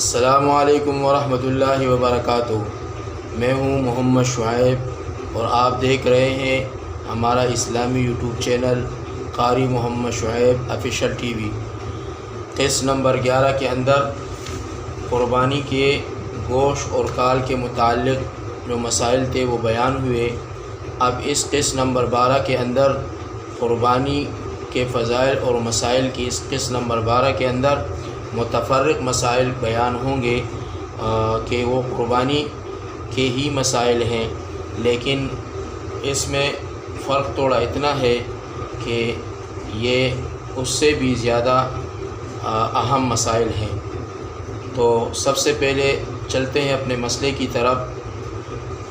السلام علیکم ورحمۃ اللہ وبرکاتہ۔ میں ہوں محمد شعیب اور آپ دیکھ رہے ہیں ہمارا اسلامی یوٹیوب چینل قاری محمد شعیب آفیشیل ٹی وی۔ قسط نمبر 11 کے اندر قربانی کے گوشت اور کال کے متعلق جو مسائل تھے وہ بیان ہوئے۔ اب اس قسط نمبر 12 کے اندر قربانی کے فضائل اور مسائل کی اس قسط نمبر 12 کے اندر متفرق مسائل بیان ہوں گے کہ وہ قربانی کے ہی مسائل ہیں، لیکن اس میں فرق تھوڑا اتنا ہے کہ یہ اس سے بھی زیادہ اہم مسائل ہیں۔ تو سب سے پہلے چلتے ہیں اپنے مسئلے کی طرف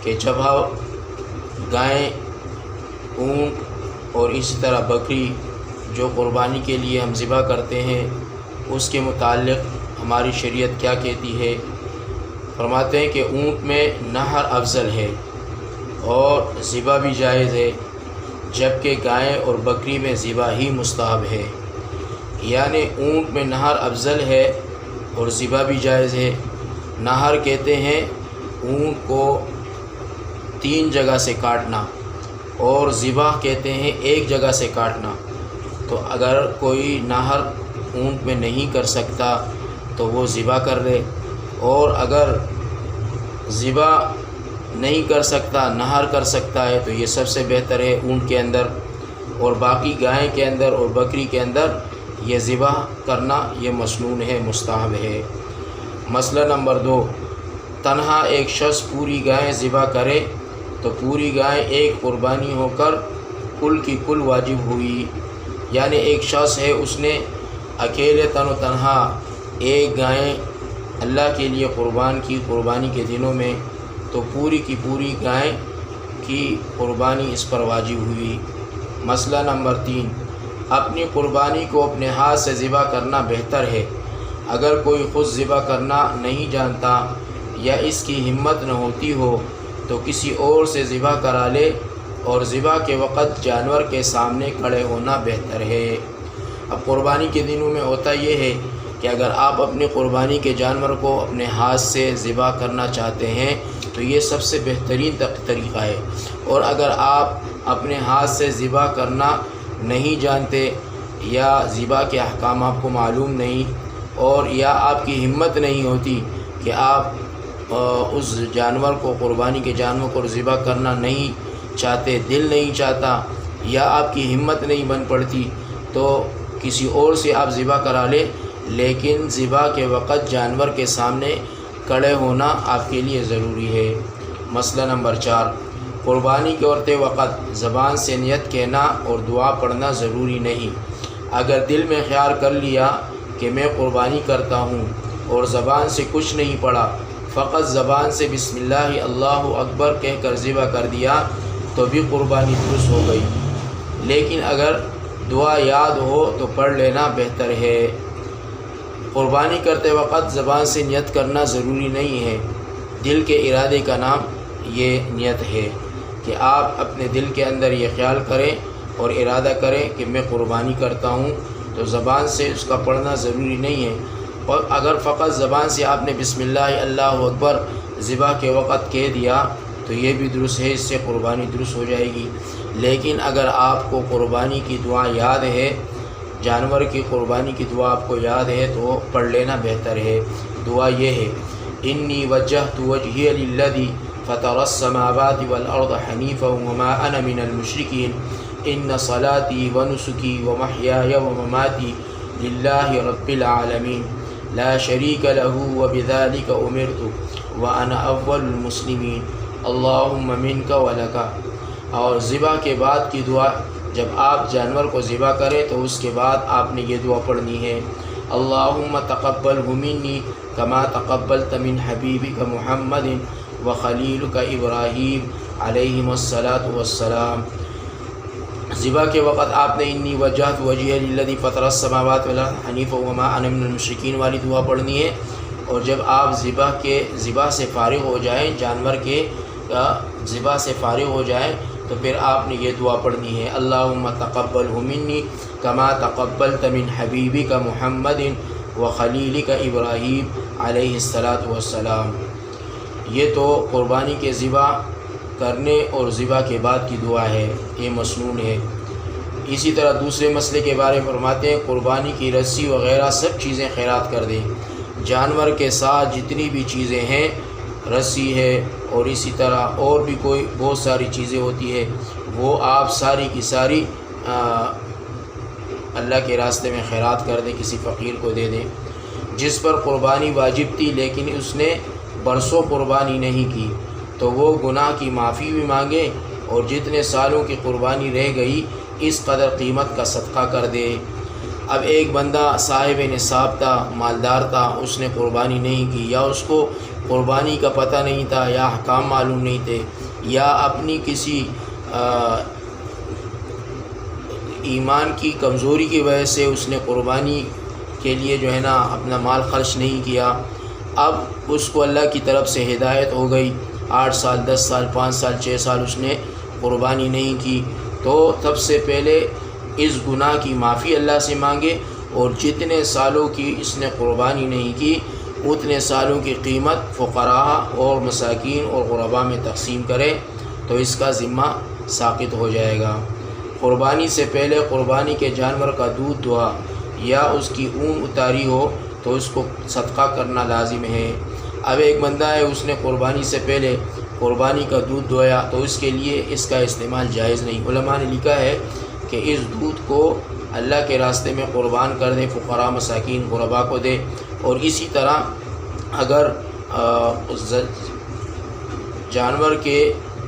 کہ جب گائیں، اونٹ اور اسی طرح بکری جو قربانی کے لیے ہم ذبح کرتے ہیں اس کے متعلق ہماری شریعت کیا کہتی ہے۔ فرماتے ہیں کہ اونٹ میں نہر افضل ہے اور ذبح بھی جائز ہے، جبکہ گائے اور بکری میں ذبح ہی مستحب ہے۔ یعنی اونٹ میں نہر افضل ہے اور ذبح بھی جائز ہے۔ نہر کہتے ہیں اونٹ کو 3 جگہ سے کاٹنا، اور ذبح کہتے ہیں ایک جگہ سے کاٹنا۔ تو اگر کوئی نہر اونٹ میں نہیں کر سکتا تو وہ ذبح کر لے، اور اگر ذبح نہیں کر سکتا نہر کر سکتا ہے تو یہ سب سے بہتر ہے اونٹ کے اندر، اور باقی گائے کے اندر اور بکری کے اندر یہ ذبح کرنا یہ مسنون ہے، مستحب ہے۔ مسئلہ نمبر 2، تنہا ایک شخص پوری گائے ذبح کرے تو پوری گائے ایک قربانی ہو کر کل کی کل واجب ہوئی۔ یعنی ایک شخص ہے، اس نے اکیلے تن و تنہا ایک گائے اللہ کے لیے قربان کی قربانی کے دنوں میں، تو پوری کی پوری گائے کی قربانی اس پر واجب ہوئی۔ مسئلہ نمبر 3، اپنی قربانی کو اپنے ہاتھ سے ذبح کرنا بہتر ہے۔ اگر کوئی خود ذبح کرنا نہیں جانتا یا اس کی ہمت نہ ہوتی ہو تو کسی اور سے ذبح کرا لے، اور ذبح کے وقت جانور کے سامنے کھڑے ہونا بہتر ہے۔ اب قربانی کے دنوں میں ہوتا یہ ہے کہ اگر آپ اپنی قربانی کے جانور کو اپنے ہاتھ سے ذبح کرنا چاہتے ہیں تو یہ سب سے بہترین طریقہ ہے، اور اگر آپ اپنے ہاتھ سے ذبح کرنا نہیں جانتے یا ذبح کے احکام آپ کو معلوم نہیں، اور یا آپ کی ہمت نہیں ہوتی کہ آپ اس جانور کو قربانی کے جانور کو ذبح کرنا نہیں چاہتے، دل نہیں چاہتا، یا آپ کی ہمت نہیں بن پڑتی، تو کسی اور سے آپ ذبح کرا لیں، لیکن ذبح کے وقت جانور کے سامنے کھڑے ہونا آپ کے لیے ضروری ہے۔ مسئلہ نمبر 4، قربانی کرتے وقت زبان سے نیت کہنا اور دعا پڑھنا ضروری نہیں۔ اگر دل میں خیال کر لیا کہ میں قربانی کرتا ہوں اور زبان سے کچھ نہیں پڑھا، فقط زبان سے بسم اللہ اللہ اکبر کہہ کر ذبح کر دیا تو بھی قربانی درست ہو گئی، لیکن اگر دعا یاد ہو تو پڑھ لینا بہتر ہے۔ قربانی کرتے وقت زبان سے نیت کرنا ضروری نہیں ہے، دل کے ارادے کا نام یہ نیت ہے کہ آپ اپنے دل کے اندر یہ خیال کریں اور ارادہ کریں کہ میں قربانی کرتا ہوں، تو زبان سے اس کا پڑھنا ضروری نہیں ہے۔ اور اگر فقط زبان سے آپ نے بسم اللہ اللہ اکبر ذبح کے وقت کہہ دیا تو یہ بھی درست ہے، اس سے قربانی درست ہو جائے گی۔ لیکن اگر آپ کو قربانی کی دعا یاد ہے، جانور کی قربانی کی دعا آپ کو یاد ہے تو پڑھ لینا بہتر ہے۔ دعا یہ ہے، انی وجہت وجہی للذی فطر السماوات والارض حنیفا وما انا من المشرکین، ان صلاتی ونسکی ومحیای ومماتی للہ رب العالمین لا شریک لہ وبذلک امرت وانا اول المسلمین اللہم منک ولک۔ اور ذبح کے بعد کی دعا، جب آپ جانور کو ذبح کریں تو اس کے بعد آپ نے یہ دعا پڑھنی ہے، اللہم تقبلہ منی کما تقبلت من حبیبک محمد وخلیلک ابراہیم علیہم الصلاۃ والسلام۔ ذبح کے وقت آپ نے انی وجہت وجہی للذی فطر السماوات والارض حنیفا وما انا من المشرکین والی دعا پڑھنی ہے، اور جب آپ ذبح سے فارغ ہو جائیں، جانور کے ذبح سے فارغ ہو جائیں تو پھر آپ نے یہ دعا پڑھنی ہے، اللہم تقبلہ منی کما تقبلت من حبیبک محمد وخلیلک ابراہیم علیہ الصلاۃ والسلام۔ یہ تو قربانی کے ذبح کرنے اور ذبح کے بعد کی دعا ہے، یہ مسنون ہے۔ اسی طرح دوسرے مسئلے کے بارے میں فرماتے ہیں قربانی کی رسی وغیرہ سب چیزیں خیرات کر دیں، جانور کے ساتھ جتنی بھی چیزیں ہیں، رسی ہے اور اسی طرح اور بھی کوئی بہت ساری چیزیں ہوتی ہے، وہ آپ ساری کی ساری اللہ کے راستے میں خیرات کر دیں، کسی فقیر کو دے دیں۔ جس پر قربانی واجب تھی لیکن اس نے برسوں قربانی نہیں کی تو وہ گناہ کی معافی بھی مانگے اور جتنے سالوں کی قربانی رہ گئی اس قدر قیمت کا صدقہ کر دے۔ اب ایک بندہ صاحب نصاب تھا، مالدار تھا، اس نے قربانی نہیں کی، یا اس کو قربانی کا پتہ نہیں تھا، یا احکام معلوم نہیں تھے، یا اپنی کسی ایمان کی کمزوری کی وجہ سے اس نے قربانی کے لیے جو ہے نا اپنا مال خرچ نہیں کیا۔ اب اس کو اللہ کی طرف سے ہدایت ہو گئی، 8 سال 10 سال 5 سال 6 سال اس نے قربانی نہیں کی، تو سب سے پہلے اس گناہ کی معافی اللہ سے مانگے اور جتنے سالوں کی اس نے قربانی نہیں کی اتنے سالوں کی قیمت فقراء اور مساکین اور غرباء میں تقسیم کرے تو اس کا ذمہ ساقط ہو جائے گا۔ قربانی سے پہلے قربانی کے جانور کا دودھ دھوا یا اس کی اون اتاری ہو تو اس کو صدقہ کرنا لازم ہے۔ اب ایک بندہ ہے، اس نے قربانی سے پہلے قربانی کا دودھ دھویا تو اس کے لیے اس کا استعمال جائز نہیں۔ علماء نے لکھا ہے کہ اس دودھ کو اللہ کے راستے میں قربان کر دے، فقراء مساکین غرباء کو دے، اور اسی طرح اگر جانور کے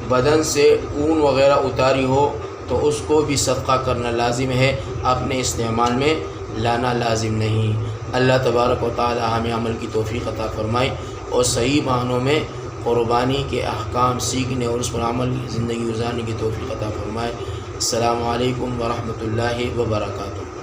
بدن سے اون وغیرہ اتاری ہو تو اس کو بھی صدقہ کرنا لازم ہے، اپنے استعمال میں لانا لازم نہیں۔ اللہ تبارک و تعالی ہمیں عمل کی توفیق عطا فرمائے اور صحیح معنوں میں قربانی کے احکام سیکھنے اور اس پر عمل زندگی گزارنے کی توفیق عطا فرمائے۔ السلام علیکم ورحمۃ اللہ وبرکاتہ۔